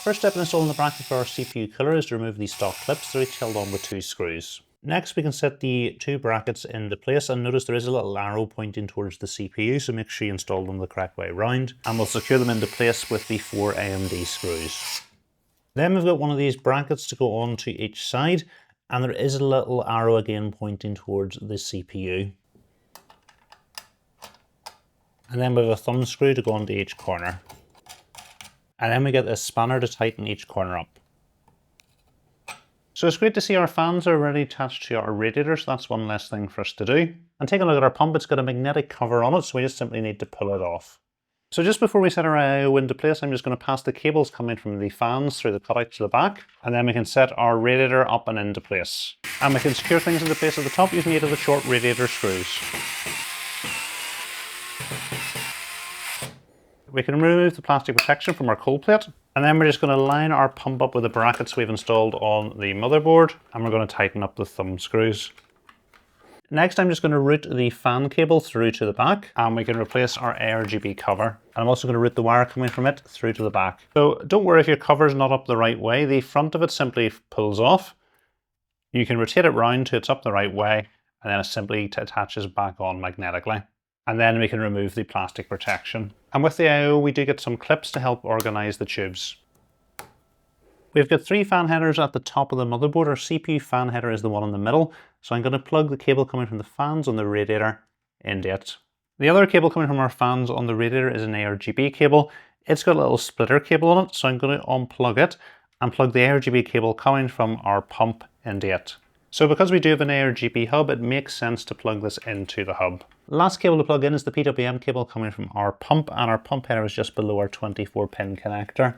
First step in installing the bracket for our CPU cooler is to remove these stock clips. They're each held on with 2 screws. Next, we can set the 2 brackets into place, and notice there is a little arrow pointing towards the CPU, so make sure you install them the correct way round, and we'll secure them into place with the 4 AMD screws. Then we've got one of these brackets to go on to each side, and there is a little arrow again pointing towards the CPU. And then we have a thumb screw to go onto each corner. And then we get this spanner to tighten each corner up. So it's great to see our fans are already attached to our radiator, so that's one less thing for us to do. And take a look at our pump, it's got a magnetic cover on it, so we just simply need to pull it off. So just before we set our IO into place, I'm just going to pass the cables coming from the fans through the cutout to the back, and then we can set our radiator up and into place. And we can secure things into place at the top using 8 of the short radiator screws. We can remove the plastic protection from our cold plate, and then we're just going to line our pump up with the brackets we've installed on the motherboard, and we're going to tighten up the thumb screws. Next, I'm just going to route the fan cable through to the back, and we can replace our ARGB cover. And I'm also going to route the wire coming from it through to the back. So don't worry if your cover's not up the right way. The front of it simply pulls off. You can rotate it round till it's up the right way, and then it simply attaches back on magnetically. And then we can remove the plastic protection. And with the IO, we do get some clips to help organize the tubes. We've got 3 fan headers at the top of the motherboard. Our CPU fan header is the one in the middle. So I'm going to plug the cable coming from the fans on the radiator into it. The other cable coming from our fans on the radiator is an ARGB cable. It's got a little splitter cable on it, so I'm going to unplug it and plug the ARGB cable coming from our pump into it. So because we do have an ARGB hub, it makes sense to plug this into the hub. Last cable to plug in is the PWM cable coming from our pump, and our pump header is just below our 24-pin connector.